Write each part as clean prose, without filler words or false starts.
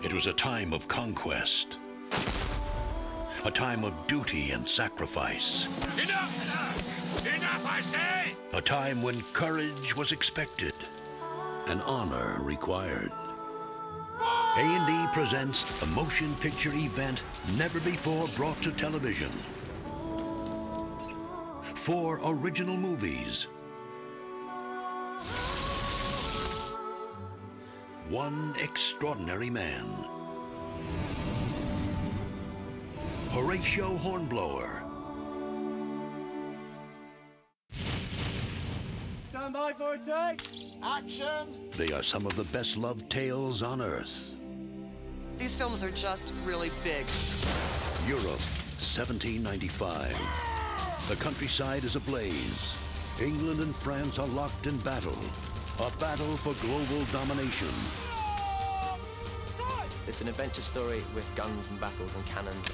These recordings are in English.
It was a time of conquest, a time of duty and sacrifice. Enough! Enough, I say! A time when courage was expected and honor required. A&E presents a motion picture event never before brought to television. 4 original movies. 1 extraordinary man. Horatio Hornblower. Stand by for a take. Action. They are some of the best-loved tales on Earth. These films are just really big. Europe, 1795. The countryside is ablaze. England and France are locked in battle. A battle for global domination. It's an adventure story with guns and battles and cannons.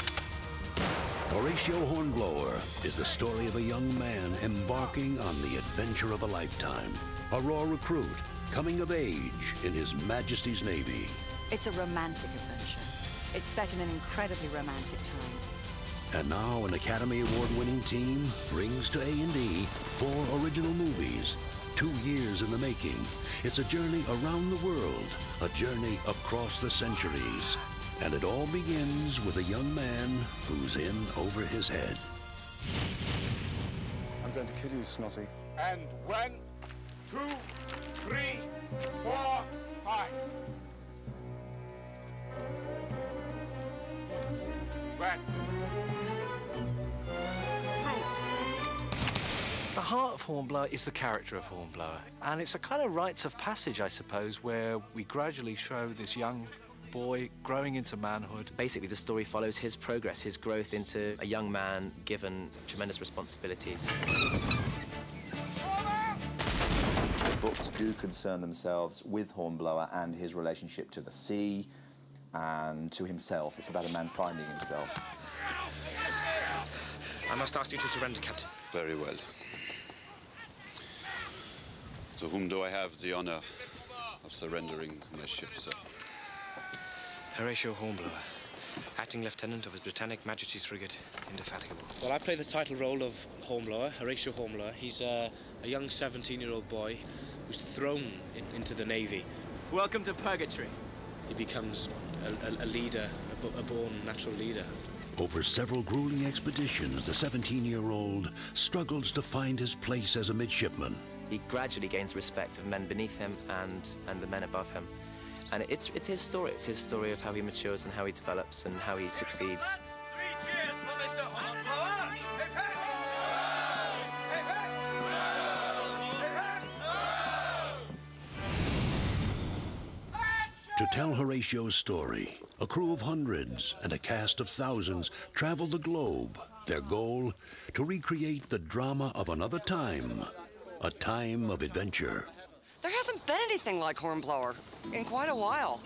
Horatio Hornblower is the story of a young man embarking on the adventure of a lifetime. A raw recruit coming of age in His Majesty's Navy. It's a romantic adventure. It's set in an incredibly romantic time. And now an Academy Award-winning team brings to A&E 4 original movies. 2 years in the making. It's a journey around the world, a journey across the centuries. And it all begins with a young man who's in over his head. I'm going to kill you, Snotty. And 1, 2, 3, 4, 5. One. The heart of Hornblower is the character of Hornblower, and it's a kind of rites of passage, I suppose, where we gradually show this young boy growing into manhood. Basically, the story follows his progress, his growth into a young man given tremendous responsibilities. The books do concern themselves with Hornblower and his relationship to the sea and to himself. It's about a man finding himself. I must ask you to surrender, Captain. Very well. To whom do I have the honor of surrendering my ship, sir? Horatio Hornblower, Acting Lieutenant of His Britannic Majesty's Frigate, Indefatigable. Well, I play the title role of Hornblower, Horatio Hornblower. He's a young 17-year-old boy who's thrown into the Navy. Welcome to Purgatory. He becomes a leader, a born natural leader. Over several grueling expeditions, the 17-year-old struggles to find his place as a midshipman. He gradually gains respect of men beneath him and the men above him. And it's his story. It's his story of how he matures and how he develops and how he succeeds. 3 cheers for Mr. Hornblower! To tell Horatio's story, a crew of hundreds and a cast of thousands travel the globe. Their goal, to recreate the drama of another time, a time of adventure. There hasn't been anything like Hornblower in quite a while.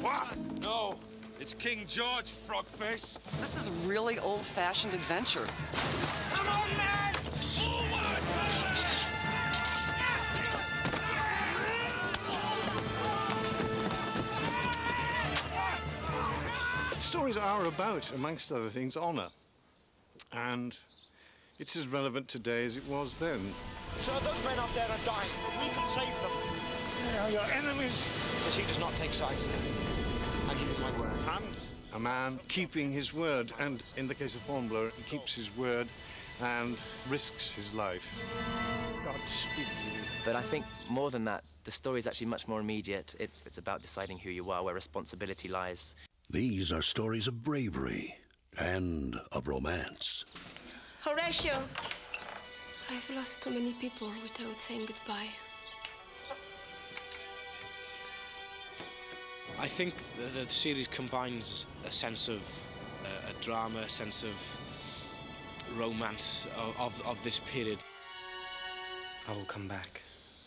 What? No, it's King George, frogface. This is a really old-fashioned adventure. Come on, man! Stories are about, amongst other things, honour. And it's as relevant today as it was then. Sir, those men up there are dying. We can save them. They are your enemies. The sea does not take sides. I give you my word. And a man keeping his word, and in the case of Hornblower, he keeps his word and risks his life. God speak to you. But I think more than that, the story is actually much more immediate. It's about deciding who you are, where responsibility lies. These are stories of bravery and of romance. Horatio! I've lost too many people without saying goodbye. I think the series combines a sense of a drama, a sense of romance of this period. I will come back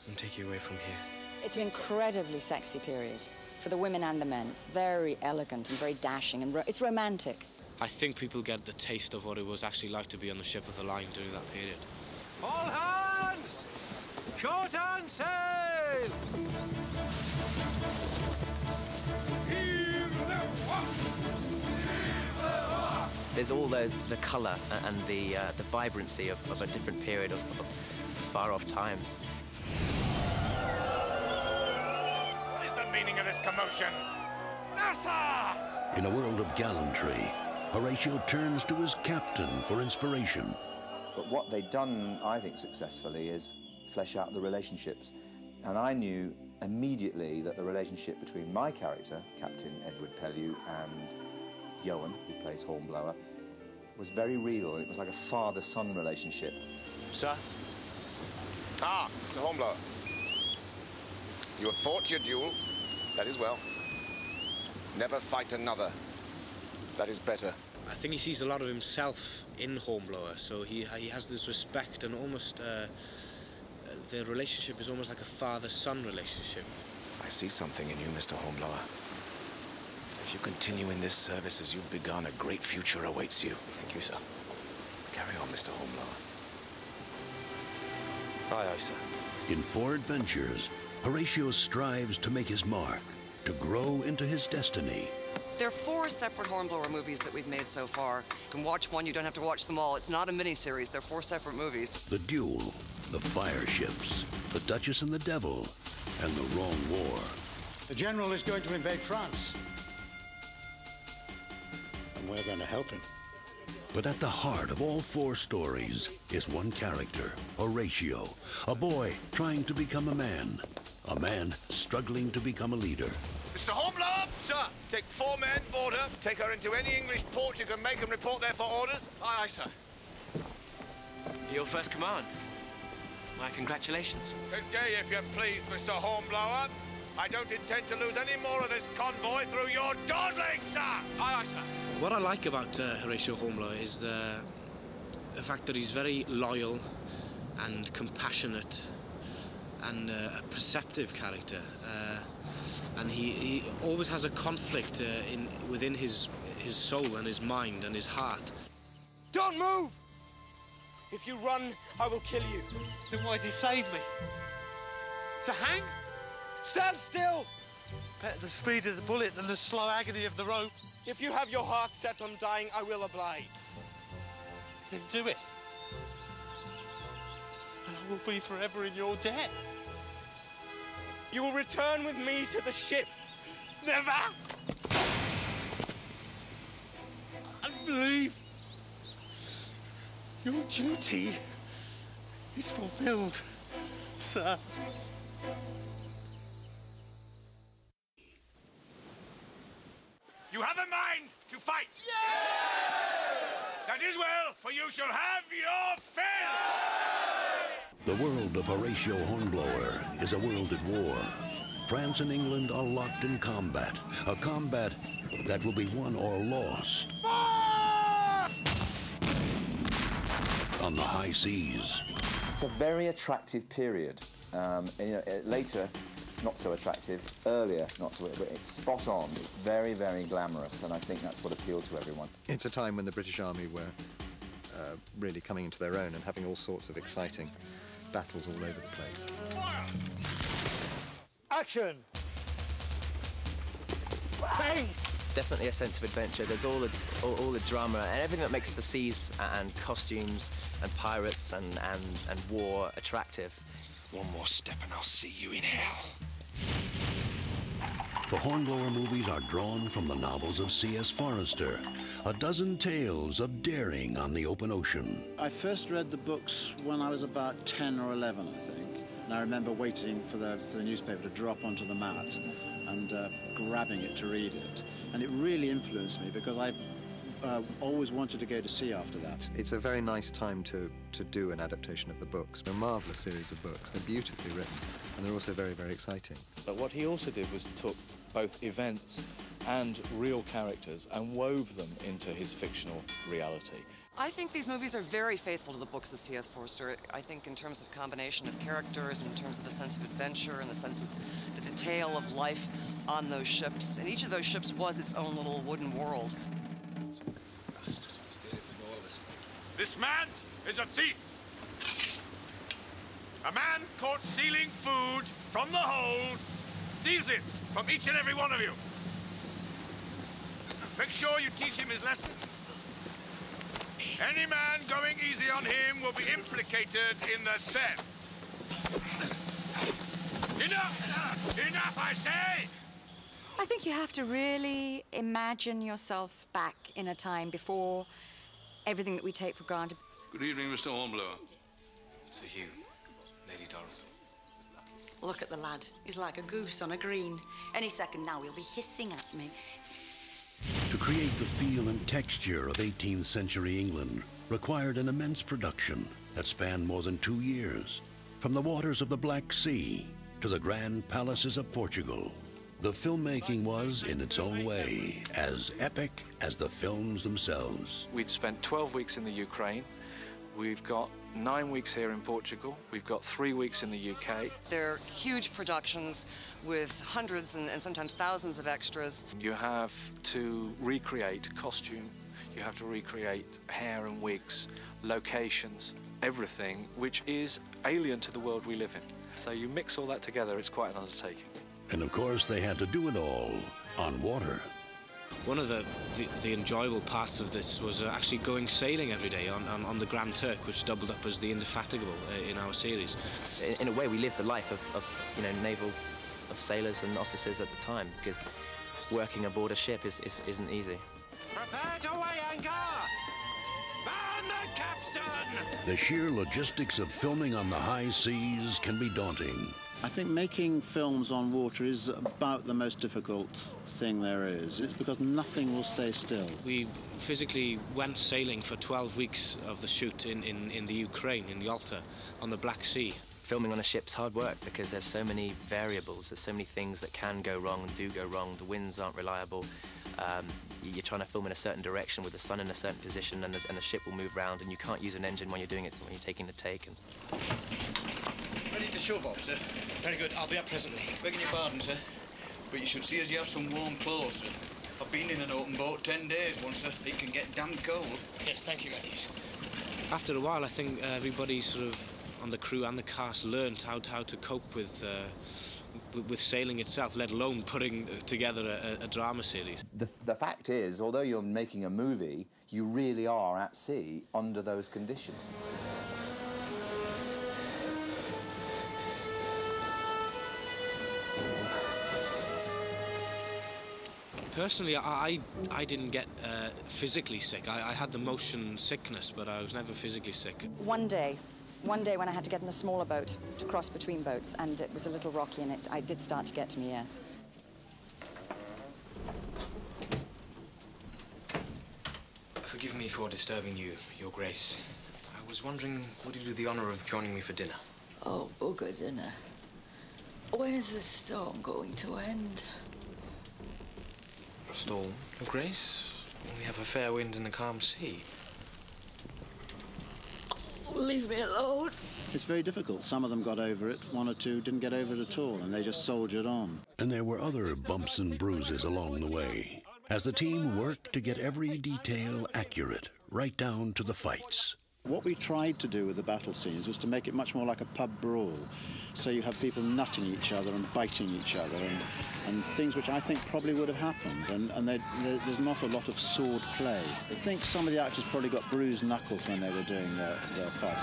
and take you away from here. It's an incredibly sexy period for the women and the men. It's very elegant and very dashing, and it's romantic. I think people get the taste of what it was actually like to be on the ship of the line during that period. All hands! Short and sail! there's all the colour and the vibrancy of a different period of far-off times. What is the meaning of this commotion? Nasa! In a world of gallantry, Horatio turns to his captain for inspiration. But what they'd done, I think, successfully is flesh out the relationships. And I knew immediately that the relationship between my character, Captain Edward Pellew, and Johan, who plays Hornblower, was very real. It was like a father-son relationship. Sir? Ah, Mr. Hornblower. You have fought your duel. That is well. Never fight another. That is better. I think he sees a lot of himself in Hornblower, so he has this respect, and almost the relationship is almost like a father-son relationship. I see something in you, Mr. Hornblower. If you continue in this service as you've begun, a great future awaits you. Thank you, sir. Carry on, Mr. Hornblower. Aye, aye, sir. In 4 adventures, Horatio strives to make his mark, to grow into his destiny. There are 4 separate Hornblower movies that we've made so far. You can watch one, you don't have to watch them all. It's not a miniseries, they're 4 separate movies. The Duel, the Fire Ships, the Duchess and the Devil, and the Wrong War. The General is going to invade France. And we're going to help him. But at the heart of all 4 stories is one character, Horatio, a boy trying to become a man struggling to become a leader. Mr. Hornblower! Sir! Take 4 men, board her, take her into any English port you can make and report there for orders. Aye, aye, sir. Your first command. My congratulations. Today, if you please, Mr. Hornblower. I don't intend to lose any more of this convoy through your dawdling, sir! Aye, aye, sir. What I like about Horatio Hornblower is the fact that he's very loyal and compassionate and a perceptive character. And he always has a conflict within his soul and his mind and his heart. Don't move! If you run, I will kill you. Then why did he save me? To hang? Stand still! Better the speed of the bullet than the slow agony of the rope. If you have your heart set on dying, I will oblige. Then do it. And I will be forever in your debt. You will return with me to the ship. Never! And believe your duty is fulfilled, sir. You have a mind to fight! Yeah! That is well, for you shall have your fill! The world of Horatio Hornblower is a world at war. France and England are locked in combat, a combat that will be won or lost on the high seas. It's a very attractive period. And, you know, later, not so attractive. Earlier, not so. But it's spot on. It's very, very glamorous, and I think that's what appealed to everyone. It's a time when the British Army were really coming into their own and having all sorts of exciting battles all over the place. Action! Bang! Definitely a sense of adventure. There's all the drama and everything that makes the seas and costumes and pirates and war attractive. One more step and I'll see you in hell. The Hornblower movies are drawn from the novels of C.S. Forester, a dozen tales of daring on the open ocean. I first read the books when I was about 10 or 11, I think. And I remember waiting for the newspaper to drop onto the mat and grabbing it to read it. And it really influenced me because I always wanted to go to sea after that. It's a very nice time to do an adaptation of the books. They're a marvellous series of books. They're beautifully written, and they're also very, very exciting. But what he also did was took both events and real characters and wove them into his fictional reality. I think these movies are very faithful to the books of C.S. Forester. I think in terms of combination of characters, in terms of the sense of adventure and the sense of the detail of life on those ships. And each of those ships was its own little wooden world. This man is a thief. A man caught stealing food from the hold, steals it from each and every one of you. Make sure you teach him his lesson. Any man going easy on him will be implicated in the theft. Enough! Enough, I say! I think you have to really imagine yourself back in a time before everything that we take for granted. Good evening, Mr. Hornblower. Sir Hugh, Lady Doral. Look at the lad. He's like a goose on a green. Any second now he'll be hissing at me. To create the feel and texture of 18th century England required an immense production that spanned more than 2 years. From the waters of the Black Sea to the grand palaces of Portugal, the filmmaking was, in its own way, as epic as the films themselves. We'd spent 12 weeks in the Ukraine. We've got 9 weeks here in Portugal. We've got 3 weeks in the UK. They're huge productions with hundreds and sometimes thousands of extras. You have to recreate costume. You have to recreate hair and wigs, locations, everything, which is alien to the world we live in. So you mix all that together, it's quite an undertaking. And of course, they had to do it all on water. One of the enjoyable parts of this was actually going sailing every day on the Grand Turk, which doubled up as the Indefatigable in our series. In a way, we lived the life of naval of sailors and officers at the time, because working aboard a ship isn't easy. Prepare to weigh anchor! Man the capstan! The sheer logistics of filming on the high seas can be daunting. I think making films on water is about the most difficult thing there is. It's because nothing will stay still. We physically went sailing for 12 weeks of the shoot in the Ukraine, in Yalta, on the Black Sea. Filming on a ship's hard work because there's so many variables, there's so many things that can go wrong and do go wrong. The winds aren't reliable. You're trying to film in a certain direction with the sun in a certain position, and the ship will move around, and you can't use an engine when you're doing it, when you're taking the take. Ready to shove off, sir? Very good, I'll be up presently. Begging your pardon, sir, but you should see as you have some warm clothes, sir. I've been in an open boat 10 days once, sir. It can get damn cold. Yes, thank you, Matthews. After a while, I think everybody sort of, on the crew and the cast, learned how to cope with sailing itself, let alone putting together a drama series. The fact is, although you're making a movie, you really are at sea under those conditions. Personally, I didn't get physically sick. I had the motion sickness, but I was never physically sick. One day when I had to get in the smaller boat to cross between boats, and it was a little rocky, and I did start to get to me, yes. Forgive me for disturbing you, Your Grace. I was wondering, would you do the honour of joining me for dinner? Oh, bugger dinner. When is this storm going to end? Storm, Your Grace? We have a fair wind and a calm sea. Leave me alone. It's very difficult. Some of them got over it, one or two didn't get over it at all, and they just soldiered on. And there were other bumps and bruises along the way, as the team worked to get every detail accurate, right down to the fights. What we tried to do with the battle scenes was to make it much more like a pub brawl. So you have people nutting each other and biting each other and things which I think probably would have happened. And there's not a lot of sword play. I think some of the actors probably got bruised knuckles when they were doing their fight.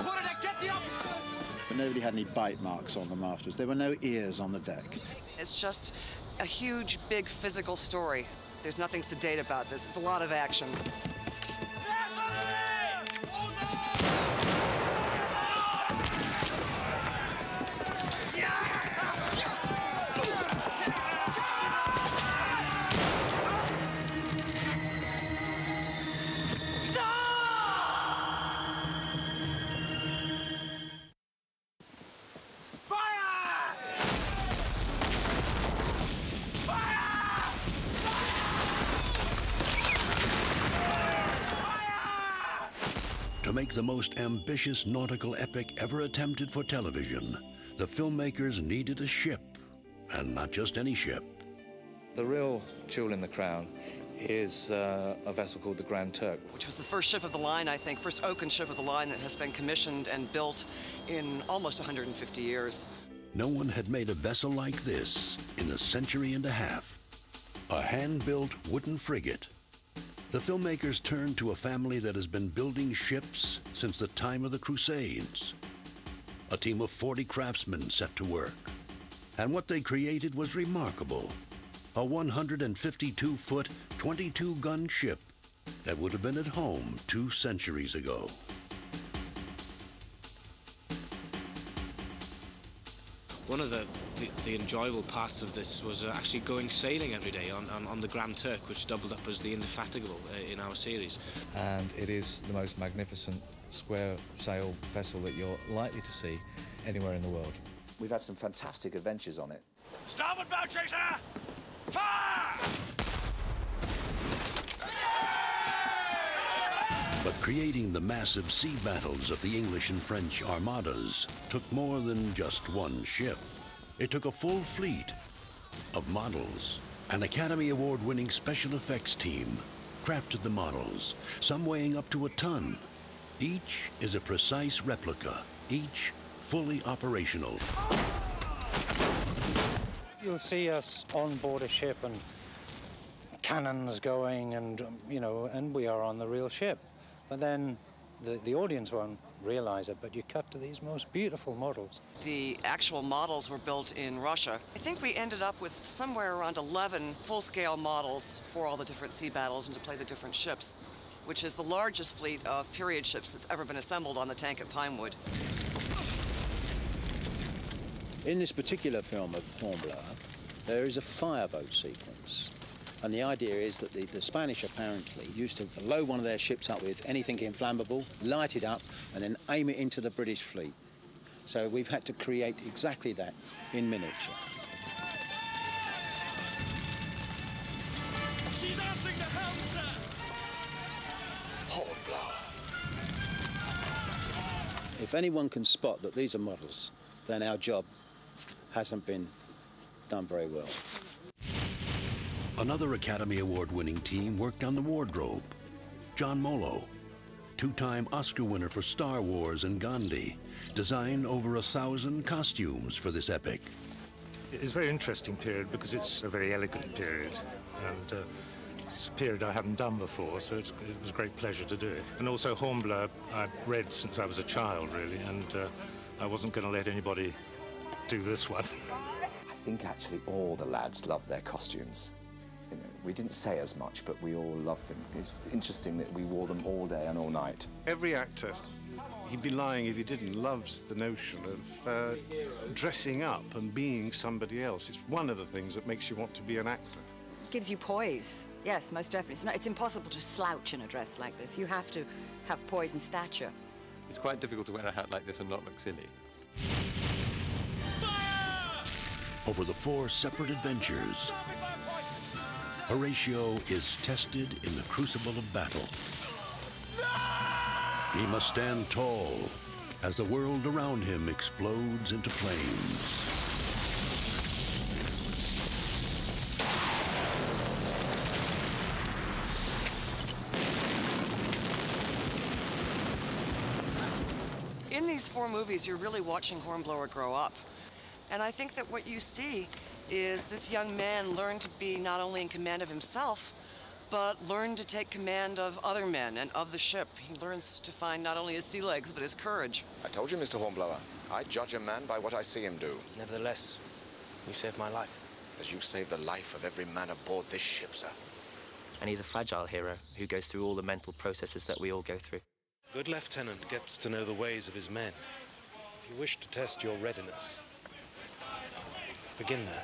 But nobody had any bite marks on them afterwards. There were no ears on the deck. It's just a huge, big physical story. There's nothing sedate about this. It's a lot of action. To make the most ambitious nautical epic ever attempted for television, the filmmakers needed a ship, and not just any ship. The real jewel in the crown is a vessel called the Grand Turk, which was the first ship of the line, I think, first oaken ship of the line that has been commissioned and built in almost 150 years. No one had made a vessel like this in a century and a half. A hand-built wooden frigate The filmmakers turned to a family that has been building ships since the time of the Crusades. A team of 40 craftsmen set to work. And what they created was remarkable. A 152-foot, 22-gun ship that would have been at home 2 centuries ago. One of the enjoyable parts of this was actually going sailing every day on the Grand Turk, which doubled up as the Indefatigable in our series. And it is the most magnificent square sail vessel that you're likely to see anywhere in the world. We've had some fantastic adventures on it. Starboard bow chaser! Fire! But creating the massive sea battles of the English and French armadas took more than just one ship. It took a full fleet of models. An Academy Award-winning special effects team crafted the models, some weighing up to a ton. Each is a precise replica, each fully operational. You'll see us on board a ship and cannons going and, you know, and we are on the real ship. But then the audience won't realize it, but you cut to these most beautiful models. The actual models were built in Russia. I think we ended up with somewhere around 11 full-scale models for all the different sea battles and to play the different ships, which is the largest fleet of period ships that's ever been assembled on the tank at Pinewood. In this particular film of Hornblower, there is a fireboat sequence. And the idea is that the Spanish apparently used to load one of their ships up with anything inflammable, light it up, and then aim it into the British fleet. So we've had to create exactly that in miniature. She's answering the helm, sir! Hornblower. If anyone can spot that these are models, then our job hasn't been done very well. Another Academy Award-winning team worked on the wardrobe. John Molo, 2-time Oscar winner for Star Wars and Gandhi, designed over 1,000 costumes for this epic. It's a very interesting period because it's a very elegant period, and it's a period I haven't done before, so it was a great pleasure to do it. And also Hornblower I've read since I was a child, really, and I wasn't going to let anybody do this one. I think actually all the lads loved their costumes. You know, we didn't say as much, but we all loved them. It's interesting that we wore them all day and all night. Every actor, he'd be lying if he didn't, loves the notion of dressing up and being somebody else. It's one of the things that makes you want to be an actor. Gives you poise. Yes, most definitely. It's impossible to slouch in a dress like this. You have to have poise and stature. It's quite difficult to wear a hat like this and not look silly. Over the 4 separate adventures, Horatio is tested in the crucible of battle. He must stand tall as the world around him explodes into flames. In these 4 movies, you're really watching Hornblower grow up. And I think that what you see is this young man learn to be not only in command of himself, but learn to take command of other men and of the ship. He learns to find not only his sea legs, but his courage. I told you, Mr. Hornblower, I judge a man by what I see him do. Nevertheless, you saved my life. As you saved the life of every man aboard this ship, sir. And he's a fragile hero who goes through all the mental processes that we all go through. Good lieutenant gets to know the ways of his men. If you wish to test your readiness, begin there.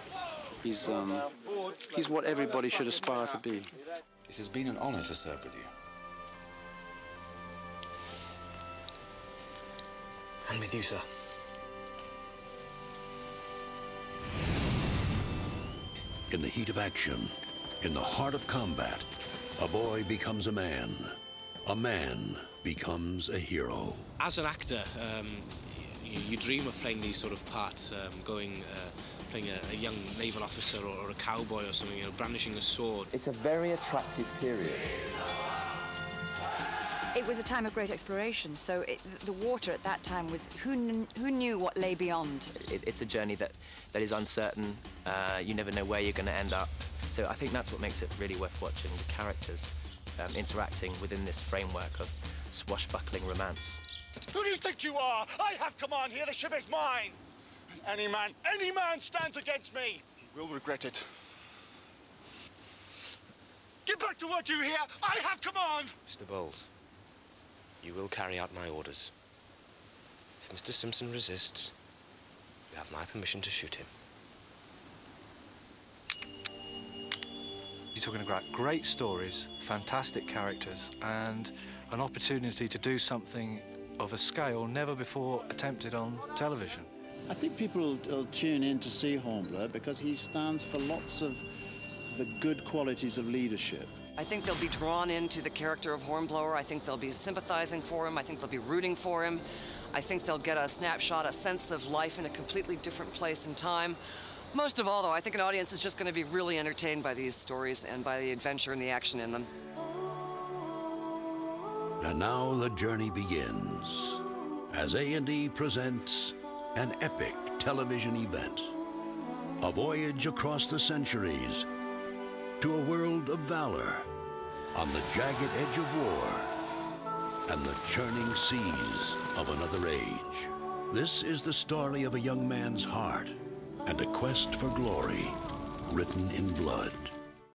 He's what everybody should aspire to be. It has been an honor to serve with you. And with you, sir. In the heat of action, in the heart of combat, a boy becomes a man becomes a hero. As an actor, you dream of playing these sort of parts, playing a young naval officer or a cowboy or something, you know, brandishing a sword. It's a very attractive period. It was a time of great exploration, so the water at that time was... Who knew what lay beyond? It's a journey that is uncertain. You never know where you're going to end up. So I think that's what makes it really worth watching. The characters interacting within this framework of swashbuckling romance. Who do you think you are? I have command here. The ship is mine. And any man stands against me, he will regret it. Get back to what you hear. I have command. Mr. Bowles, you will carry out my orders. If Mr. Simpson resists, you have my permission to shoot him. You're talking about great stories, fantastic characters, and an opportunity to do something of a scale never before attempted on television. I think people will tune in to see Hornblower because he stands for lots of the good qualities of leadership. I think they'll be drawn into the character of Hornblower. I think they'll be sympathizing for him. I think they'll be rooting for him. I think they'll get a snapshot, a sense of life in a completely different place and time. Most of all, though, I think an audience is just going to be really entertained by these stories and by the adventure and the action in them. And now the journey begins as A&E presents an epic television event. A voyage across the centuries to a world of valor on the jagged edge of war and the churning seas of another age. This is the story of a young man's heart and a quest for glory written in blood.